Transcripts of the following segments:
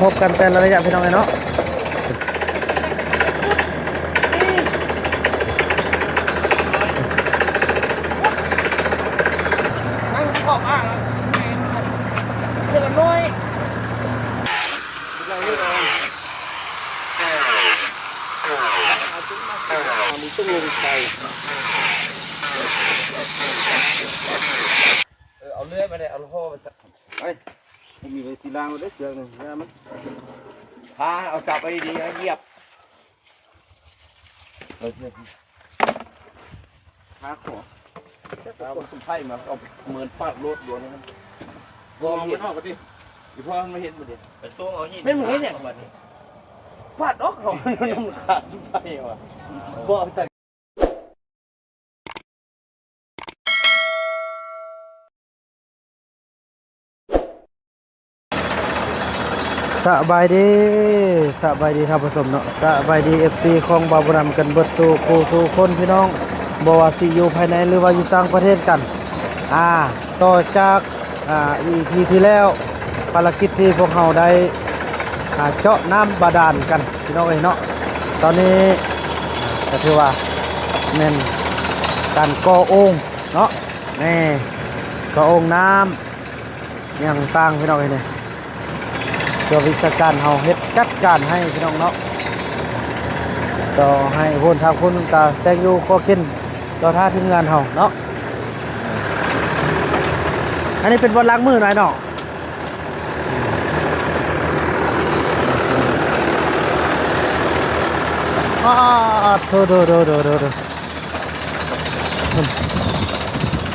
พบกันเป็นระยะพี่น้องเนาะนั่งขอบอ่างเดือดน้อยมีตุ้งลงใจเอาเลื่อยไปเลยเอาลูกพ่อไปไปมีไปตีรางมาได้เชือกหนึ่งนะมันพาเอาสับไปดีๆเหยียบพาขอเอาตุ้มไผ่มาเอาเหมือนฟาดรถดวงนั้นวอมมันออกไปดิอีพ่อไม่เห็นมันดิเป็นตัวเอาหินไม่เหมือนเนี่ยฟาดออกเขามันขาดไปว่ะบอกแต่สบายดีท่านผู้ชมเนาะสบายดี FC ของบาบุรัมกันเบิดสู่คู่สู่คนพี่น้องบ่ว่าสิอยู่ภายในหรือว่าอยู่ต่างประเทศกันต่อจากEP ที่แล้วภารกิจที่พวกเราได้เจาะน้ำบาดาลกันพี่น้องเอ้ยเนาะตอนนี้ก็ถือว่าแม่นการก่อโอ่งเนาะนี่ก่อโอ่งน้ำอย่างต่างพี่น้องเอ้ยเนี่ยเดี๋ยววิศวการเฮาเฮ็ดจัดการให้พี่น้องเนาะต่อให้คนทางคนก็แต่งอยู่ก็กินต่อท่าทีมงานเฮาเนาะอันนี้เป็นบอลล้างมือหน่อยเนาะโถ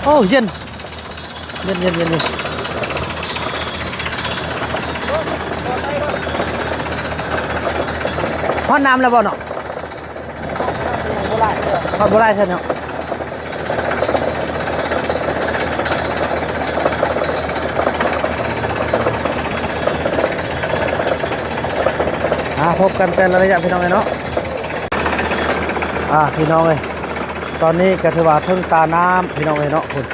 โอ้เย็นพอน้ำแล้วบ่เนาะพอบ่ได้ใช่เนาะพบกันเป็นระยะพี่น้องเลยเนาะพี่น้องเลยตอนนี้กระถือว่าทึ่งตาน้ำพี่น้องเลยเนาะคุณ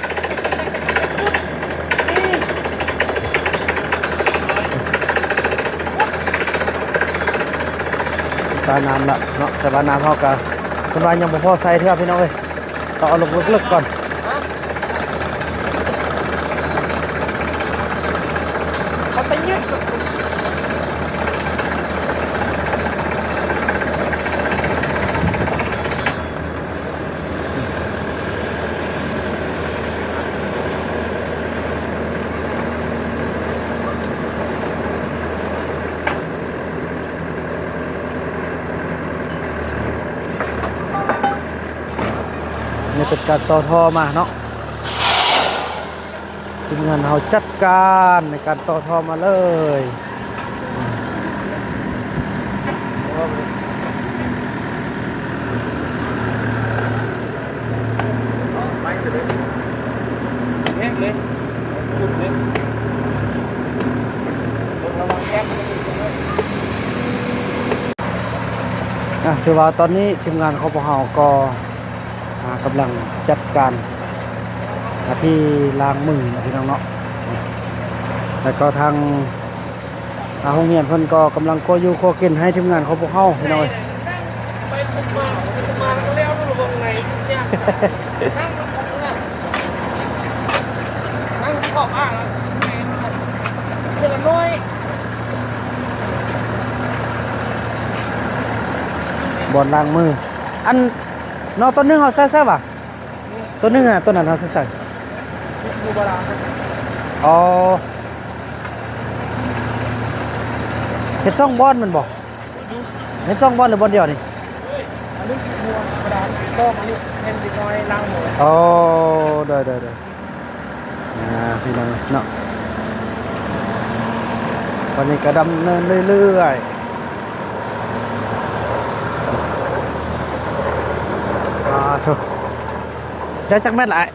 ตาน้ำละเนาะแต่ว่าน้ำเท่ากันคุณวายยังบ่พอใส่เท่าพี่น้องเลยต้องเอาลงลึกๆก่อนเขาไปยึดนี่เป็นการต่อท่อมาเนาะทีมงานเราจัดการในการต่อท่อมาเลยถือว่าตอนนี้ทีมงานเขาพวกเราก็กำลังจัดการที่ล้างมือพี่น้องเนาะแล้วก็ทางโรงเรียนเพิ่นก็กำลังก่ออยู่ก่อกินให้ทีมงานเขาพวกเฮาพี่น้องไปถูกมาก็เลี้ยวดูวงในเนี่ยนั่งขอบอ่างเดือดน้อยบอลล้างมืออันเนาะต้นนึงเฮาใส่ๆป่ะต้นนึงต้นนั้นเฮาใส่ดูบาลานอ๋อเฮ็ด2บอลมันบ่เฮ็ด2บอลหรือบอลเดียวนี่อันนี้มัวบาลานก็อันนี้เห็นดิน้อยล้างหมดอ๋อได้พี่น้องเนาะวันนี้ก็ดำเนินเรื่อยๆถูกได้จักแม่นหลาย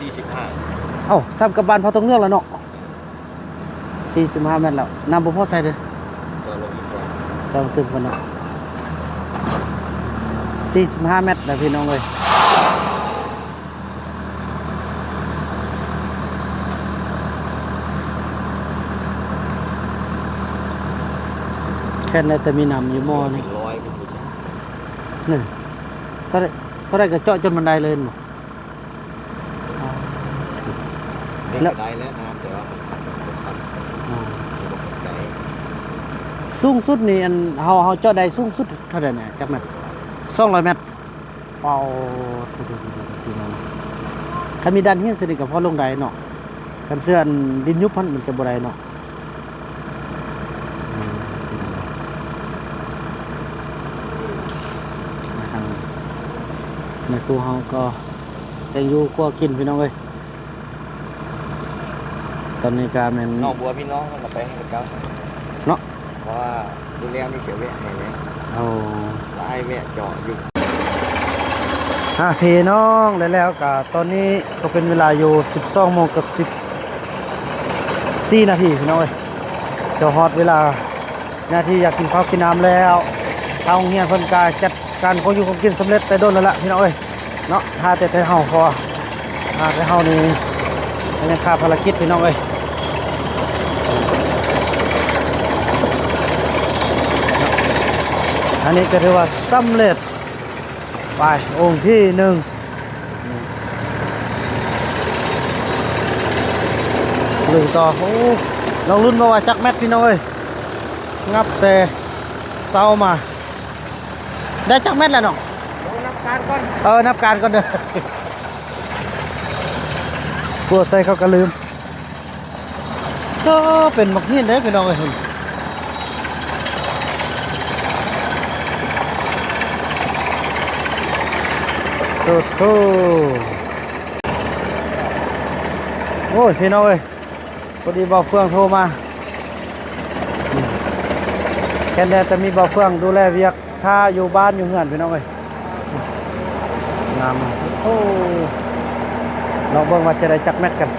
45เอ้าซ้ำกับบ้านพอตรงเนื้อแล้วเนาะ45แม่นแล้วน้ำบ่พอใส่เด้อซ้ำขึ้นก่อนเนาะ45เมตรนะพี่น้องเอ้ย ค่นั้นแต่มีน้ำอยู่หม้อนี่ ร้อยเป็นผู้ชาย นี่เท่าไรก็เจาะจนบันไดเลยหมด ไม่ได้แล้วน้ำแต่ว่ามันขัดใจ สูงสุดนี่อันเฮาเจาะได้สูงสุดเท่าไหร่เนี่ยจักเมตร200 เมตรเป่าพี่น้องคันมีด้านเฮียนสนิทกับพ่อลงได้เนาะกันเสื้ออันดินยุบมันจะบ่ได้เนาะในครูเฮาก็ยังอยู่ก็กินพี่น้องเอ้ยตอนนี้ก็แม่น น้องบัวพี่น้องมันไปให้เจ้า เนาะ เพราะว่าดูแล้วนี่เสียแวะให้แล้ว เอา ไล่แวะเจาะอยู่ พี่น้องแล้วก็ตอนนี้ก็เป็นเวลาอยู่ 12 โมงกับ14 นาทีพี่น้องเอ้ยจะฮอดเวลานาทีอยากกินข้าวกินน้ำแล้วทางโรงเรียนเพิ่นก็จัดการของอยู่ของกินสำเร็จไปโดนแล้วล่ะพี่น้องเอ้ยเนาะถ้าแต่เฮาพอแต่เฮานี่ยังขาดภารกิจพี่น้องเอ้ยอันนี้ก็ถือว่าสำเร็จไปองค์ที่1ลุยต่อโอ้ลองลุ้นว่าจักแมตพี่น้องเอ้ยงับแต่เศร้ามาได้จักแมตแล้วน้องนับการก่อนนับการก่อนเด้อ กลัวใส่เขาก็ลืมก็เป็นมักหินได้พี่น้องเอ้ยโอ้โหโอ้ยพี่น้องเอ้ยพอดีบ่าวเฟืองโทรมาแค่นี้จะมีบ่าวเฟืองดูแลเวียกถ้าอยู่บ้านอยู่เฮือนพี่น้องเอ้ยงามโอ้ลองเบิ่งว่าจะได้จักแมตกัน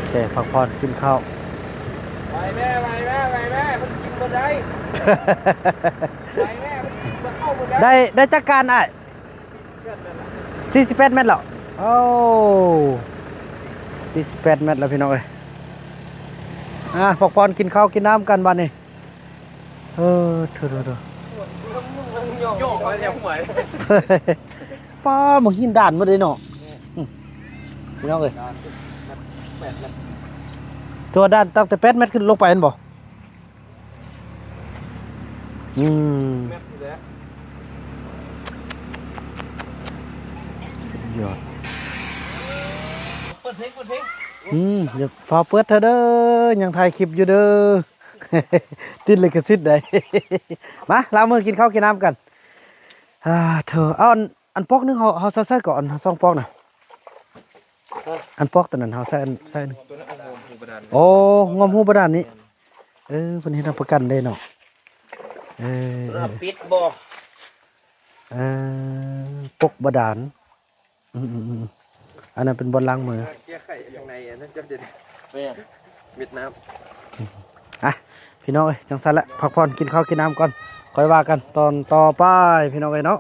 โอเคพักผ่อนกินข้าว ไปแม่มันกินบ่ได้ไปแม่มันกินบ่เข้าบ่ได้ ได้จักการอ่ะ48 เมตรแล้วโอ้48 เมตรแล้วพี่น้องเอ้ยพักผ่อนกินข้าวกินน้ำกันบ้านนี้เถอะโยกไปเนี่ยหัว ป้าหมหินด่านมาเลยเนาะพี่น้องเอ้ยตัวด้านตั้งแต่8 เมตรขึ้นลงไปเห็นบ่สุดยอดเปิดเพลงอย่าฟ้าเปิดเธอเด้อยังถ่ายคลิปอยู่เด้อ ติดเลยกระซิดได้ มาล้างมือกินข้าวกินน้ำกันเธอเอาอันปอกนึงเขาใส่ก่อน2 ปอกน่ะอันปอกตัวนั้นเขาใส่นึงโอ้งอมหูบดานนี้เพิ่นเฮ็ดรับประกันได้เนาะปิดบ่ปกบดานอันนั้นเป็นบอลล้างมือแก้ไขข้างในอันนั้นจะเด็ดเวียดนามพี่น้องเอ้ยจังซั่นละพักผ่อนกินข้าวกินน้ำก่อนค่อยว่ากันตอนต่อไปพี่น้องเอ้ยเนาะ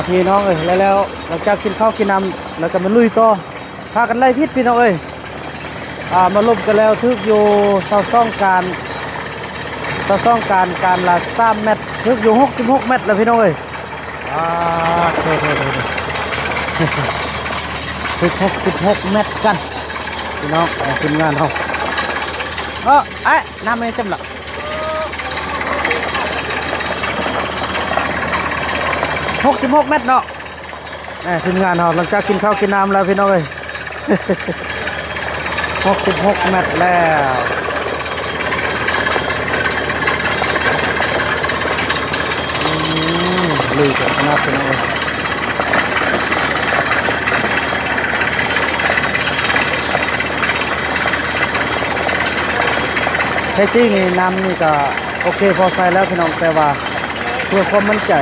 พี่น้องเอ้ยแล้วหลังจากกินข้าวกินน้ำแล้วก็มาลุยต่อพากันไล่พิษพี่น้องเอ้ยมาลบกันแล้วทึกอยู่การละ3 เมตรทึกอยู่66 เมตรแล้วพี่น้องเอ้ยทึก66 เมตรกันพี่น้องทีมงานเขาน้ำไม่เต็มหรอก66 เมตรเนาะทีมงานเขาหลังจากกินข้าวกินน้ำแล้วพี่น้องเอ้ย66 เมตรแล้ว ลุยกับคณะพี่น้องเอ้ยใช่จริงนี่น้ำนี่ก็โอเคพอใส่แล้วพี่น้องแต่ว่าเพื่อความมั่นใจ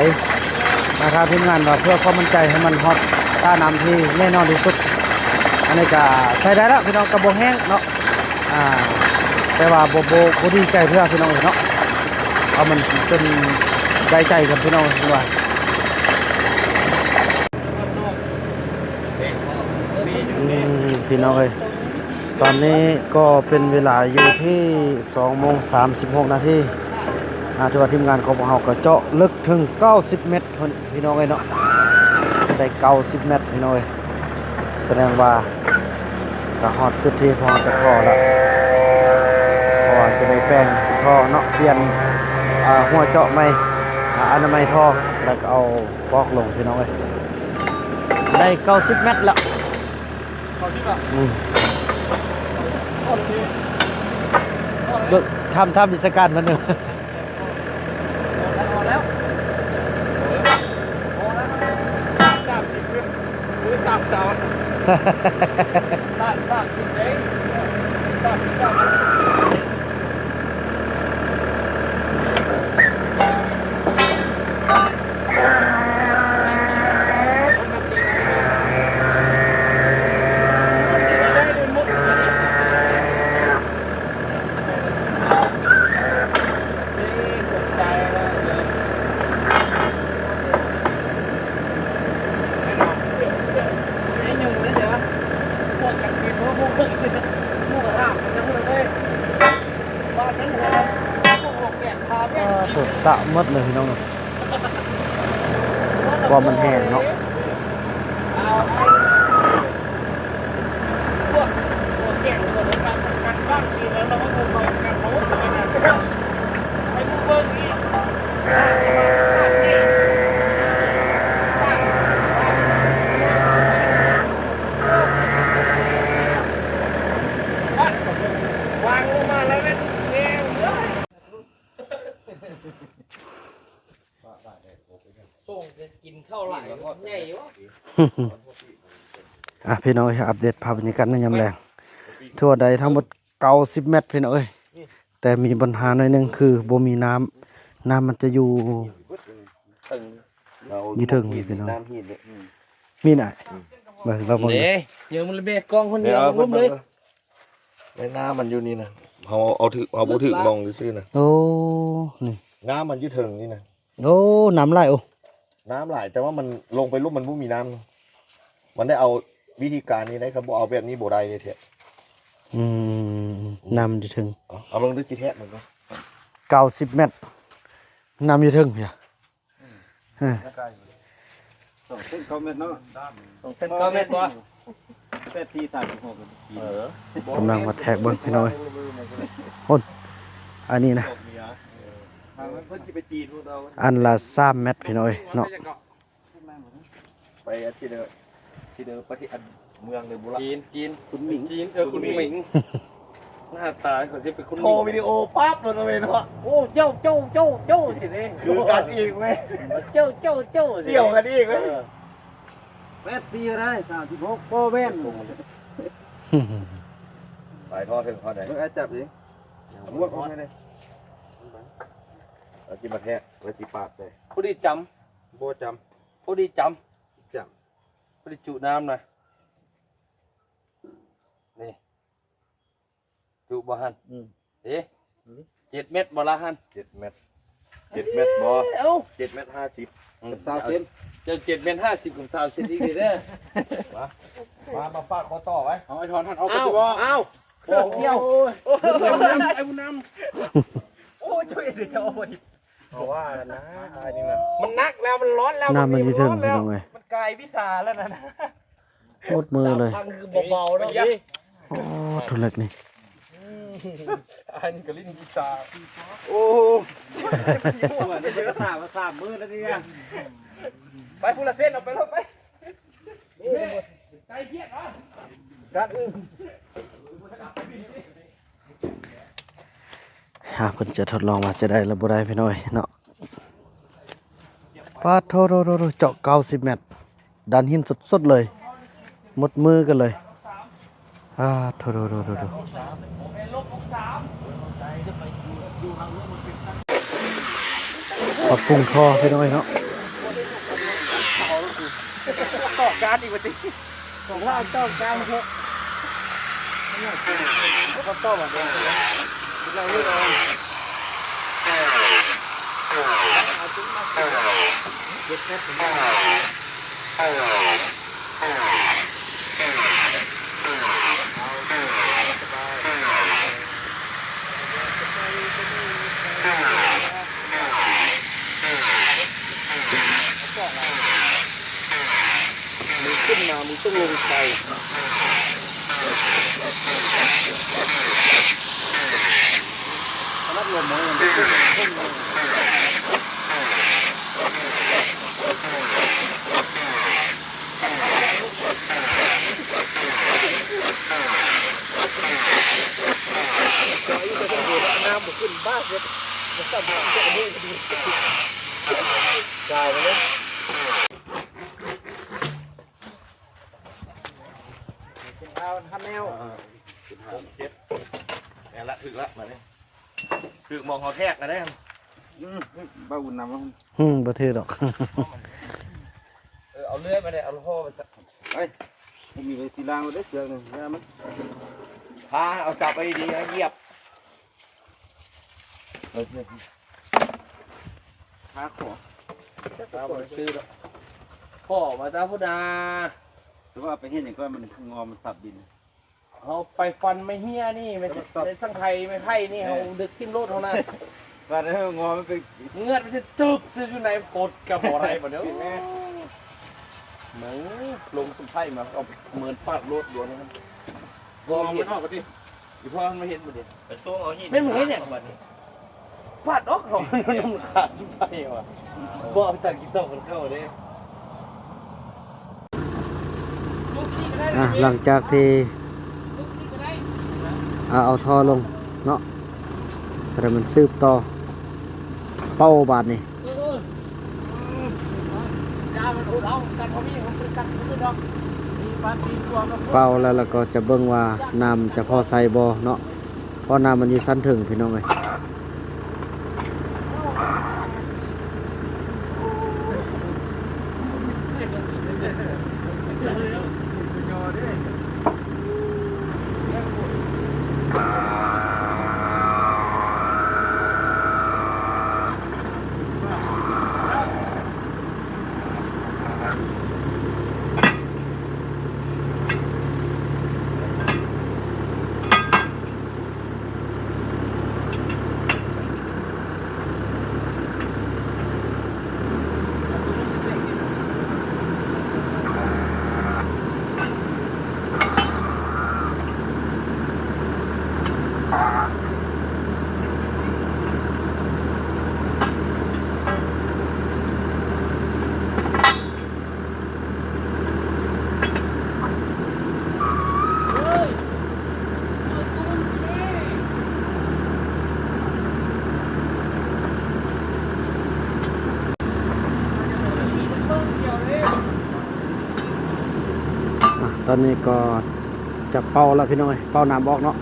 นะครับทีมงานว่าเพื่อความมั่นใจให้มันฮอตต้าน้ำที่แน่นอนที่สุดอันนี้ก็ใส่ได้แล้วพี่น้องกระบอกแห้งเนาะแต่ว่าโบดีใจเพื่อพี่น้องเนาะเอามันจนใจกับพี่น้องด้วยพี่น้องเอ้ยตอนนี้ก็เป็นเวลาอยู่ที่2:36 นาทีถือว่าทีมงานของพวกเราก็เจาะลึกถึง90 เมตรพี่น้องเอ้ยเนาะได้90 เมตรพี่น้องเอ้ยแสดงว่าก็ฮอดจุดที่พอจะพอแล้วพอจะได้แป้งท่อเนาะเปลี่ยนหัวเจาะใหม่อนามัยท่อแล้วก็เอาบล็อกลงพี่น้องเอ้ยได้90 เมตรแล้ว90อ่ะทำวิศการมันหนึ่งสดสะมดเลยพี่น้องว่ามันแห้งเนาะกินข้าวไหลใหญ่วะ พี่น้องอัปเดตภาพบรรยากาศในยามแรงทั่วใดทั้งหมด90 เมตรพี่น้องเอ้ยแต่มีปัญหาหน่อยหนึงคือบ่มีน้ำมันจะอยู่ถึงพี่น้องมีไหนเบิ่งเราบ่ง เดี๋ยวมันเลยเบกกล้องคนเดียวล้มเลย ในน้ำมันอยู่นี่นะเอาบ่ถึกมองซื่อๆนะ โอ้นี่ น้ำมันอยู่ถึงนี่นะ โอ้น้ำไหลโอ้ น้ำไหลแต่ว่ามันลงไปรูปมันบ่มีน้ำมันได้เอาวิธีการนี้ได้ครับบ่เอาแบบนี้บ่ได้เลยแท้ น้ำจะถึง เอาลงด้วยจีแท้มันก็ 90 เมตรน้ำจะถึงพี่ 2 เส้น9 เมตรเนาะ2 เส้น 9 เมตรบ่8 ที36กำลังมาแทกเบิ่งพี่น้องคนอันนี้นะเพิ่นสิไปจีนพวกเรา อันละ3 เมตรพี่น้อยเนาะ ไปที่เดิมไปที่อันเมืองในบุรี จีนคุณหมิงคุณหมิงหน้าตาเขาสิเป็นคุณหมิง โทรวิดีโอปั๊บมันเลยเนาะ โอ้เจ้าสิเด้ คือกันอีกเว้ย เจ้าเสี่ยวกันอีกเว้ย 8 ทีได้36บ่แม่น ไปทอดถึงทอดไหน ไอ้จับดิ ม้วนออกไปเลยเอากินมาแท้ไว้ที่ปากเลย ผู้ดีจำ โบ่จ ผู้ดีจ ำจ ำผู้ดีจุน้ำหน่อยนี่จุบ่หัน7 เม็ดบ่ละหัน ำ7 เม็ด7 เม็ดบ่ เอ้า 7 เม็ด 50 กับ20 เซนเจ้า7 เม็ด50กับ20 เซนอีกเด้อ มาฟาดคอต่อไว้ เอาไอ้ทอนท่านเอาไปบ่เอาโอ้เกี่ยวไอ้บุญนำโอ้ช่วยเดี๋ยวจะเอาไปเพราะว่านะอันนี้นะมันนักแล้วมันร้อนแล้ว น้ำมันจะถึงพี่น้องเอ้ย มันกลายวิสาแล้วนะ หมดมือเลย ทางคือเบาๆนะพี่ โอ้ทุเล็กนี่ อันกลิ้นวิสาโอ้นี่ก็สามมือแล้วเนี่ยไปพูละเส้นเอาไปแล้วไปใจเทียดเหรอการ เพิ่นจะทดลองว่าจะได้หรือบ่ได้พี่น้อยเนาะพ าดโทโรโรโรเจาะ90เมตรดันหินสดๆเลยหมดมือกันเลยโทโรโรโรโรปรับปรุงท่อพี่น้อยเนาะ ต่อการอีกว่าติของเราต่อการเถอะก็ต่อมาด้วยเราเลือกเอาจุ๊บมาเด็ดแค่ถึงขึ้นมามึงต้องลงไปรับลมมันขึ้นน้ำมันขึ้นบ้าเลยมันสั่นจะเอามือดีกาวไปเลยเอาทำแนวเจ็บแอนละถึกละมาเนี่ยถึกมองเขาแทกกันได้บ้าอุ่นน้ำมันบ่ถือดอก เอาเลื่อยไปเลยเอาลูกพ่อไปสักไปมีเลยตีรางมาได้เสือหนึ่งนะมันพาเอาสับไปดีนะเหยียบพาขอซื้อแล้วพ่อมาจ้าพุทธาแต่ว่าไปเห็นอย่างก็มันงอมันสับดินเขาไปฟันไม่เฮี้ยนี่ไม่ในสังไทยไม่ไผ่นี่เขาดึกขึ้นรถเขานะฟันให้งอมันไปเงือดมันจะตึบจะอยู่ในกดกับอะไรแบบนี้เหมือนลงตุ้มไผ่มาเอาเหมือนปาดรถดวงนั้นวอมมันออกก็ดิอีพ่อมันไม่เห็นมันดิเป็นตัวเอาหินไม่เห็นเนี่ยปาดออกเขามันขาดไปว่ะบ่เอาจากกีตาร์มันเข้าเลยหลังจากที่เอาท่อลงเนาะแต่มันสืบต่อเป้าบาทนี่เป้าแล้วก็จะเบิ่งว่าน้ำจะพอใส่บ่เนาะเพราะน้ำมันอยู่สั้นถึงพี่น้องเลยตอนนี้ก็จะเป่าแล้วพี่น้องเป่าน้ำออกเนาะ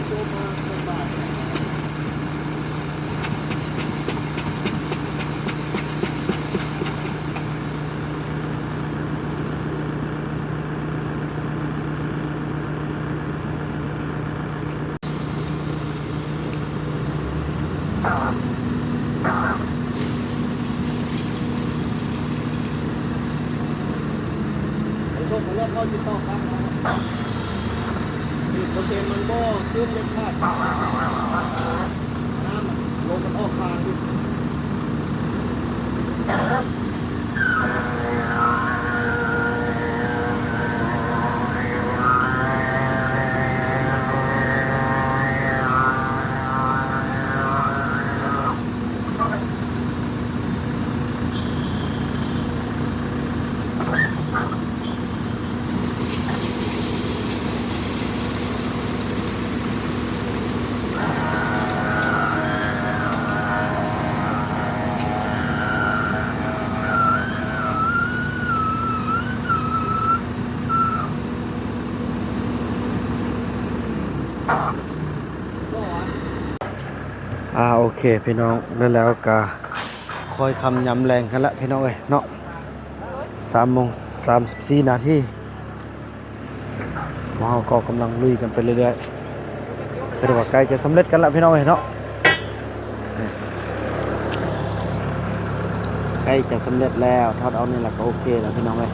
ส่งมาแล้วเข้าติดต่อครับ10%มันก็ขึ้นเป็นคาดน้ำลงมันออกคานดิ โอเคพี่น้องแล้วก็คอยคำยำแรงกันละพี่น้องเอ้ยเนาะ3:34 นาทีเราก็กำลังลุยกันไปเรื่อยๆคือว่าใกล้จะสำเร็จกันละพี่น้องเอ้ยเนาะใกล้จะสำเร็จแล้วทอดเอานี่แหละก็โอเคแล้วพี่น้องเอ้ย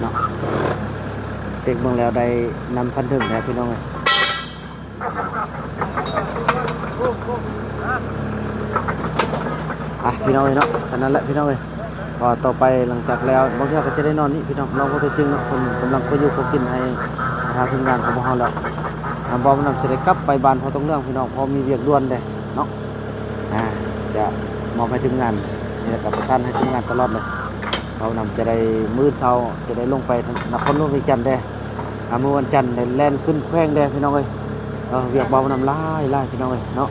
เนาะเช็คเบิ่งแล้วได้นำสั้นถึงแล้วพี่น้องเอ้ยพี่น้องเอ้ยเนาะฉะนั้นแหละพี่น้องเอ้ยพอต่อไปหลังจากแล้วบางทีก็จะได้นอนนี่พี่น้องเราก็จะจึงเนาะคนกำลังก็อยู่ก็กินให้ทางทีมงานของพวกเราแล้วบอมนำเสด็จกลับไปบ้านพอต้องเรื่องพี่น้องพอมีเวียกด่วนเด้เนาะจะมอบให้ทีมงานนี่แหละกับประสานให้ทีมงานตลอดเลยเขานำจะได้มื้อเช้าจะได้ลงไปนครหลวงวิจันทร์เด้มื้อวันจันทร์ได้แล่นขึ้นแขวงเด้พี่น้องเอ้ยเวียกบอมนำหลายพี่น้องเอ้ยเนาะ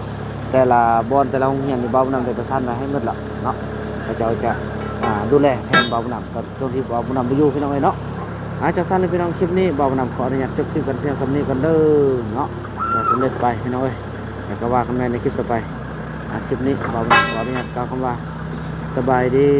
แต่ละบอนแต่ละโรงเรียนนี่เบาบุญนำได้ประสานมาให้หมดละเนาะเขาจะดูแลแทนเบาบุญนำกับช่วงที่เบาบุญนำไปอยู่พี่น้องเอ้ยเนาะจากสั้นเลยพี่น้องคลิปนี้เบาบุญนำขออนุญาตจบคลิปกันเพียงสำนี้กันเด้อเนาะจะสำเร็จไปพี่น้องเอ้ยแล้วก็ว่ากันในคลิปต่อไปคลิปนี้เบาบุญนำขออนุญาตกล่าวคำว่าสบายดี